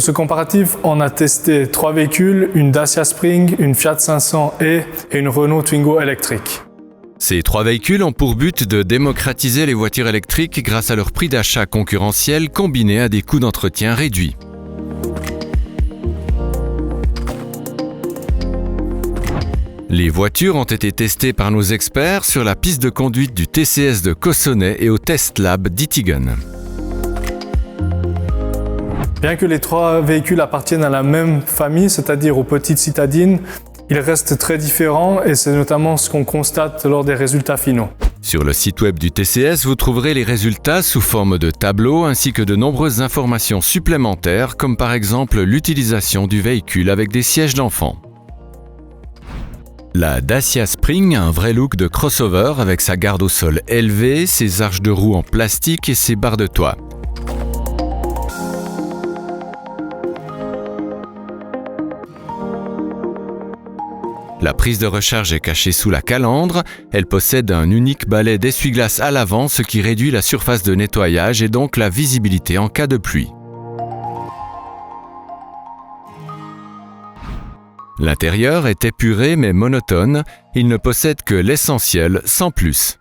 Pour ce comparatif, on a testé 3 véhicules, une Dacia Spring, une Fiat 500e et une Renault Twingo électrique. Ces 3 véhicules ont pour but de démocratiser les voitures électriques grâce à leur prix d'achat concurrentiel combiné à des coûts d'entretien réduits. Les voitures ont été testées par nos experts sur la piste de conduite du TCS de Cossonay et au Test Lab d'Itigen. Bien que les 3 véhicules appartiennent à la même famille, c'est-à-dire aux petites citadines, ils restent très différents et c'est notamment ce qu'on constate lors des résultats finaux. Sur le site web du TCS, vous trouverez les résultats sous forme de tableaux ainsi que de nombreuses informations supplémentaires comme par exemple l'utilisation du véhicule avec des sièges d'enfants. La Dacia Spring a un vrai look de crossover avec sa garde au sol élevée, ses arches de roue en plastique et ses barres de toit. La prise de recharge est cachée sous la calandre. Elle possède un unique balai d'essuie-glace à l'avant, ce qui réduit la surface de nettoyage et donc la visibilité en cas de pluie. L'intérieur est épuré mais monotone. Il ne possède que l'essentiel sans plus.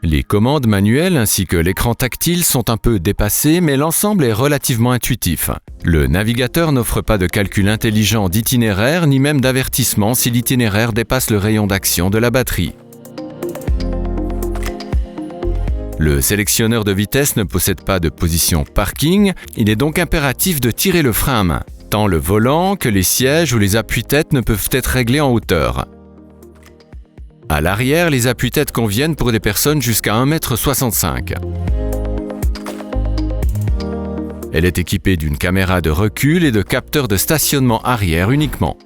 Les commandes manuelles ainsi que l'écran tactile sont un peu dépassés, mais l'ensemble est relativement intuitif. Le navigateur n'offre pas de calcul intelligent d'itinéraire, ni même d'avertissement si l'itinéraire dépasse le rayon d'action de la batterie. Le sélectionneur de vitesse ne possède pas de position parking, il est donc impératif de tirer le frein à main. Tant le volant que les sièges ou les appuis-têtes ne peuvent être réglés en hauteur. À l'arrière, les appuis-têtes conviennent pour des personnes jusqu'à 1,65 m. Elle est équipée d'une caméra de recul et de capteurs de stationnement arrière uniquement.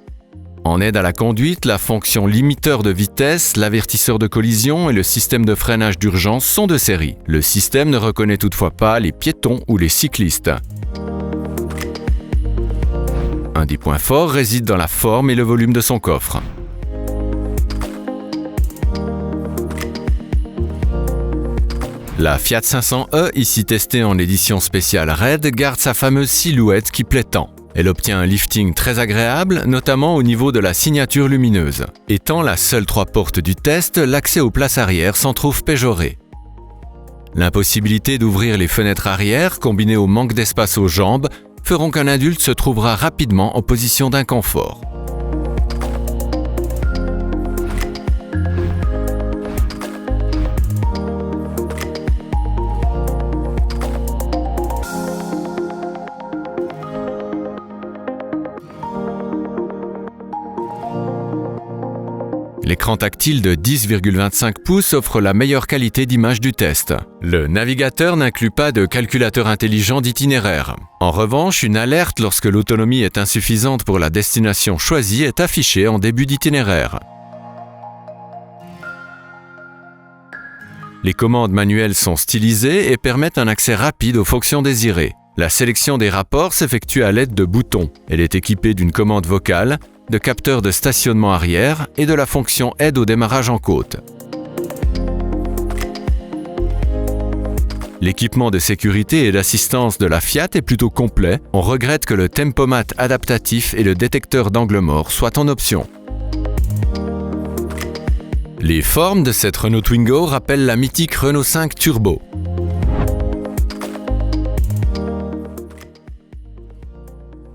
En aide à la conduite, la fonction limiteur de vitesse, l'avertisseur de collision et le système de freinage d'urgence sont de série. Le système ne reconnaît toutefois pas les piétons ou les cyclistes. Un des points forts réside dans la forme et le volume de son coffre. La Fiat 500e, ici testée en édition spéciale Red, garde sa fameuse silhouette qui plaît tant. Elle obtient un lifting très agréable, notamment au niveau de la signature lumineuse. Étant la seule 3 portes du test, l'accès aux places arrière s'en trouve péjoré. L'impossibilité d'ouvrir les fenêtres arrière, combinée au manque d'espace aux jambes, feront qu'un adulte se trouvera rapidement en position d'inconfort. L'écran tactile de 10,25 pouces offre la meilleure qualité d'image du test. Le navigateur n'inclut pas de calculateur intelligent d'itinéraire. En revanche, une alerte lorsque l'autonomie est insuffisante pour la destination choisie est affichée en début d'itinéraire. Les commandes manuelles sont stylisées et permettent un accès rapide aux fonctions désirées. La sélection des rapports s'effectue à l'aide de boutons. Elle est équipée d'une commande vocale, de capteurs de stationnement arrière et de la fonction aide au démarrage en côte. L'équipement de sécurité et d'assistance de la Fiat est plutôt complet. On regrette que le tempomat adaptatif et le détecteur d'angle mort soient en option. Les formes de cette Renault Twingo rappellent la mythique Renault 5 Turbo.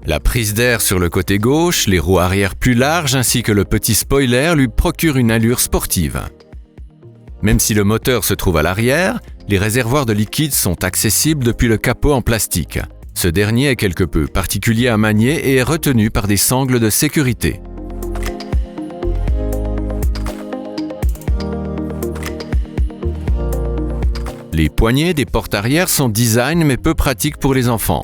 La prise d'air sur le côté gauche, les roues arrière plus larges ainsi que le petit spoiler lui procurent une allure sportive. Même si le moteur se trouve à l'arrière, les réservoirs de liquide sont accessibles depuis le capot en plastique. Ce dernier est quelque peu particulier à manier et est retenu par des sangles de sécurité. Les poignées des portes arrière sont design mais peu pratiques pour les enfants.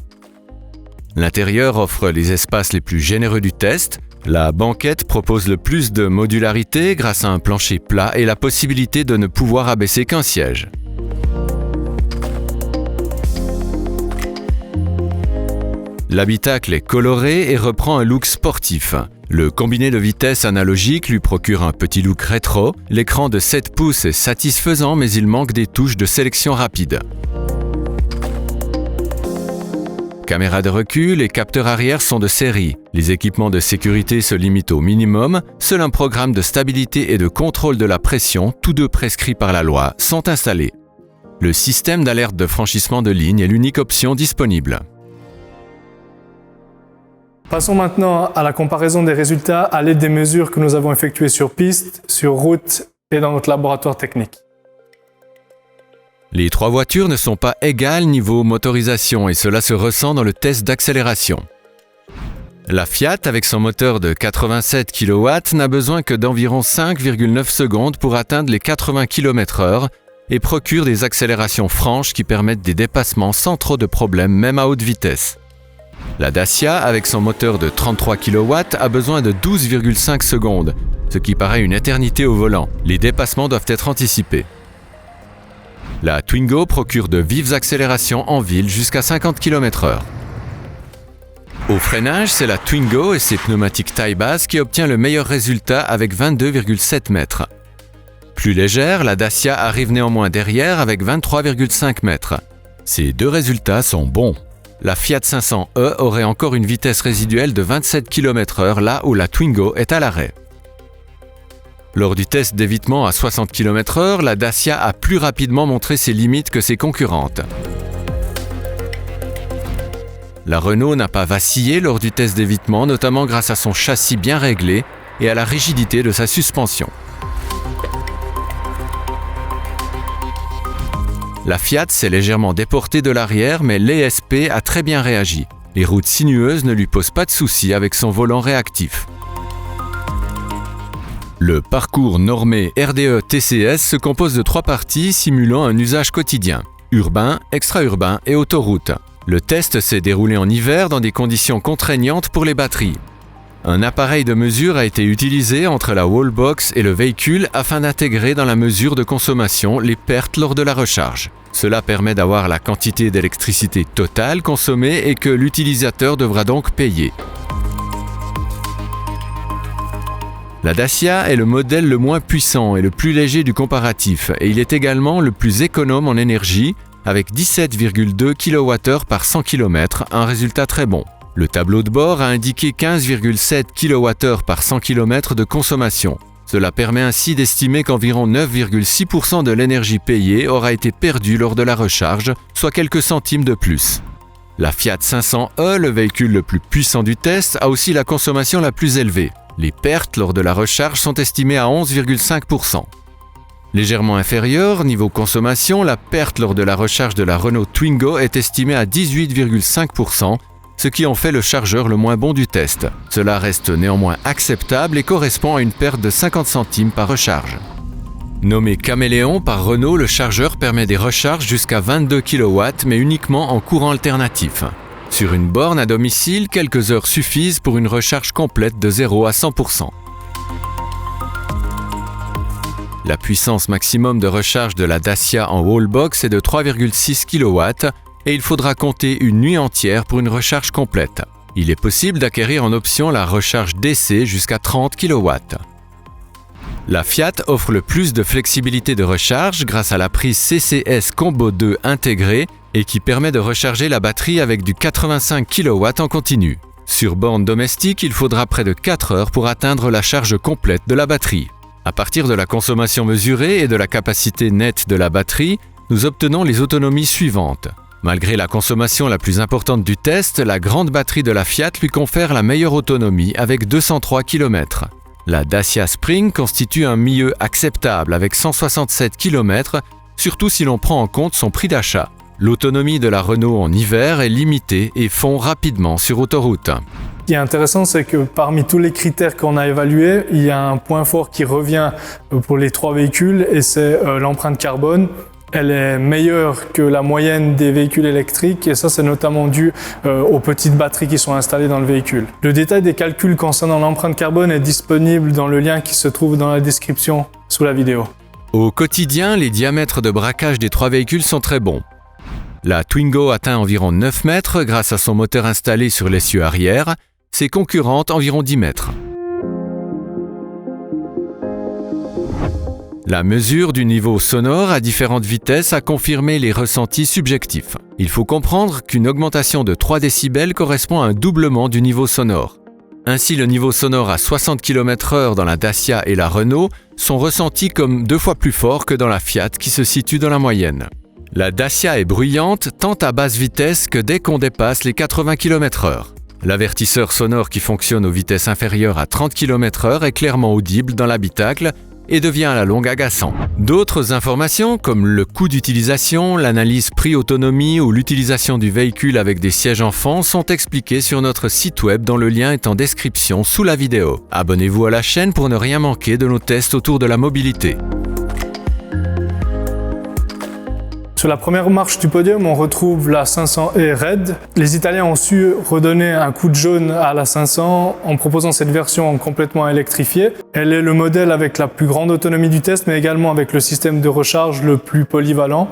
L'intérieur offre les espaces les plus généreux du test. La banquette propose le plus de modularité grâce à un plancher plat et la possibilité de ne pouvoir abaisser qu'un siège. L'habitacle est coloré et reprend un look sportif. Le combiné de vitesse analogique lui procure un petit look rétro. L'écran de 7 pouces est satisfaisant mais il manque des touches de sélection rapide. caméras de recul et capteurs arrière sont de série. Les équipements de sécurité se limitent au minimum. Seul un programme de stabilité et de contrôle de la pression, tous deux prescrits par la loi, sont installés. Le système d'alerte de franchissement de ligne est l'unique option disponible. Passons maintenant à la comparaison des résultats à l'aide des mesures que nous avons effectuées sur piste, sur route et dans notre laboratoire technique. Les trois voitures ne sont pas égales niveau motorisation et cela se ressent dans le test d'accélération. La Fiat, avec son moteur de 87 kW, n'a besoin que d'environ 5,9 secondes pour atteindre les 80 km/h et procure des accélérations franches qui permettent des dépassements sans trop de problèmes, même à haute vitesse. La Dacia, avec son moteur de 33 kW, a besoin de 12,5 secondes, ce qui paraît une éternité au volant. Les dépassements doivent être anticipés. La Twingo procure de vives accélérations en ville jusqu'à 50 km/h. Au freinage, c'est la Twingo et ses pneumatiques taille basse qui obtient le meilleur résultat avec 22,7 mètres. Plus légère, la Dacia arrive néanmoins derrière avec 23,5 mètres. Ces deux résultats sont bons. La Fiat 500e aurait encore une vitesse résiduelle de 27 km/h là où la Twingo est à l'arrêt. Lors du test d'évitement à 60 km/h, la Dacia a plus rapidement montré ses limites que ses concurrentes. La Renault n'a pas vacillé lors du test d'évitement, notamment grâce à son châssis bien réglé et à la rigidité de sa suspension. La Fiat s'est légèrement déportée de l'arrière, mais l'ESP a très bien réagi. Les routes sinueuses ne lui posent pas de soucis avec son volant réactif. Le parcours normé RDE TCS se compose de 3 parties simulant un usage quotidien, urbain, extra-urbain et autoroute. Le test s'est déroulé en hiver dans des conditions contraignantes pour les batteries. Un appareil de mesure a été utilisé entre la wallbox et le véhicule afin d'intégrer dans la mesure de consommation les pertes lors de la recharge. Cela permet d'avoir la quantité d'électricité totale consommée et que l'utilisateur devra donc payer. La Dacia est le modèle le moins puissant et le plus léger du comparatif et il est également le plus économe en énergie avec 17,2 kWh par 100 km, un résultat très bon. Le tableau de bord a indiqué 15,7 kWh par 100 km de consommation. Cela permet ainsi d'estimer qu'environ 9,6% de l'énergie payée aura été perdue lors de la recharge, soit quelques centimes de plus. La Fiat 500e, le véhicule le plus puissant du test, a aussi la consommation la plus élevée. Les pertes lors de la recharge sont estimées à 11,5%. Légèrement inférieure, niveau consommation, la perte lors de la recharge de la Renault Twingo est estimée à 18,5%, ce qui en fait le chargeur le moins bon du test. Cela reste néanmoins acceptable et correspond à une perte de 50 centimes par recharge. Nommé Caméléon par Renault, le chargeur permet des recharges jusqu'à 22 kW, mais uniquement en courant alternatif. Sur une borne à domicile, quelques heures suffisent pour une recharge complète de 0 à 100%. La puissance maximum de recharge de la Dacia en wallbox est de 3,6 kW et il faudra compter une nuit entière pour une recharge complète. Il est possible d'acquérir en option la recharge DC jusqu'à 30 kW. La Fiat offre le plus de flexibilité de recharge grâce à la prise CCS Combo 2 intégrée et qui permet de recharger la batterie avec du 85 kW en continu. Sur borne domestique, il faudra près de 4 heures pour atteindre la charge complète de la batterie. À partir de la consommation mesurée et de la capacité nette de la batterie, nous obtenons les autonomies suivantes. Malgré la consommation la plus importante du test, la grande batterie de la Fiat lui confère la meilleure autonomie avec 203 km. La Dacia Spring constitue un milieu acceptable avec 167 km, surtout si l'on prend en compte son prix d'achat. L'autonomie de la Renault en hiver est limitée et fond rapidement sur autoroute. Ce qui est intéressant, c'est que parmi tous les critères qu'on a évalués, il y a un point fort qui revient pour les 3 véhicules et c'est l'empreinte carbone. Elle est meilleure que la moyenne des véhicules électriques et ça c'est notamment dû aux petites batteries qui sont installées dans le véhicule. Le détail des calculs concernant l'empreinte carbone est disponible dans le lien qui se trouve dans la description sous la vidéo. Au quotidien, les diamètres de braquage des 3 véhicules sont très bons. La Twingo atteint environ 9 mètres grâce à son moteur installé sur l'essieu arrière, ses concurrentes environ 10 mètres. La mesure du niveau sonore à différentes vitesses a confirmé les ressentis subjectifs. Il faut comprendre qu'une augmentation de 3 décibels correspond à un doublement du niveau sonore. Ainsi, le niveau sonore à 60 km/h dans la Dacia et la Renault sont ressentis comme 2 fois plus forts que dans la Fiat qui se situe dans la moyenne. La Dacia est bruyante tant à basse vitesse que dès qu'on dépasse les 80 km/h. L'avertisseur sonore qui fonctionne aux vitesses inférieures à 30 km/h est clairement audible dans l'habitacle et devient à la longue agaçant. D'autres informations comme le coût d'utilisation, l'analyse prix-autonomie ou l'utilisation du véhicule avec des sièges enfants sont expliquées sur notre site web dont le lien est en description sous la vidéo. Abonnez-vous à la chaîne pour ne rien manquer de nos tests autour de la mobilité. Sur la première marche du podium, on retrouve la 500e Red. Les Italiens ont su redonner un coup de jaune à la 500 en proposant cette version complètement électrifiée. Elle est le modèle avec la plus grande autonomie du test, mais également avec le système de recharge le plus polyvalent.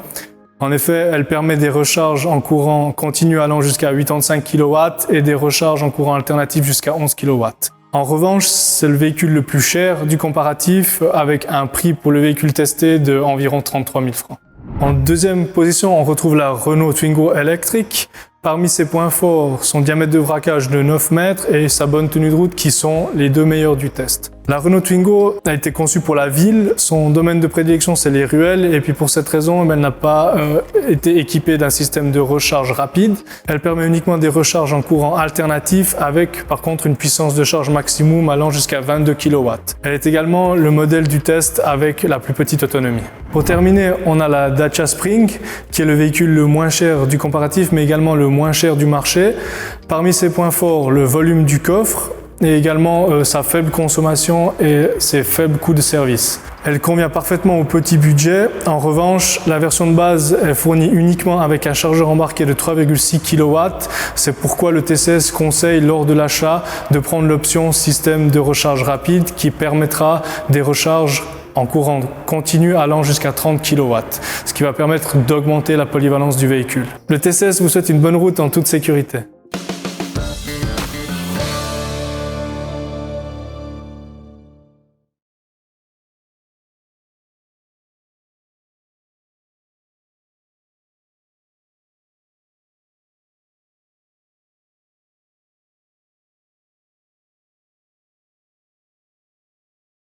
En effet, elle permet des recharges en courant continu allant jusqu'à 85 kW et des recharges en courant alternatif jusqu'à 11 kW. En revanche, c'est le véhicule le plus cher du comparatif avec un prix pour le véhicule testé de environ 33 000 francs. En deuxième position, on retrouve la Renault Twingo électrique. Parmi ses points forts, son diamètre de braquage de 9 mètres et sa bonne tenue de route qui sont les 2 meilleurs du test. La Renault Twingo a été conçue pour la ville, son domaine de prédilection c'est les ruelles et puis pour cette raison elle n'a pas été équipée d'un système de recharge rapide. Elle permet uniquement des recharges en courant alternatif avec par contre une puissance de charge maximum allant jusqu'à 22 kW. Elle est également le modèle du test avec la plus petite autonomie. Pour terminer, on a la Dacia Spring qui est le véhicule le moins cher du comparatif mais également le moins cher du marché. Parmi ses points forts, le volume du coffre et également sa faible consommation et ses faibles coûts de service. Elle convient parfaitement au petit budget. En revanche, la version de base est fournie uniquement avec un chargeur embarqué de 3,6 kW. C'est pourquoi le TCS conseille lors de l'achat de prendre l'option système de recharge rapide qui permettra des recharges en courant continu allant jusqu'à 30 kW, ce qui va permettre d'augmenter la polyvalence du véhicule. Le TCS vous souhaite une bonne route en toute sécurité.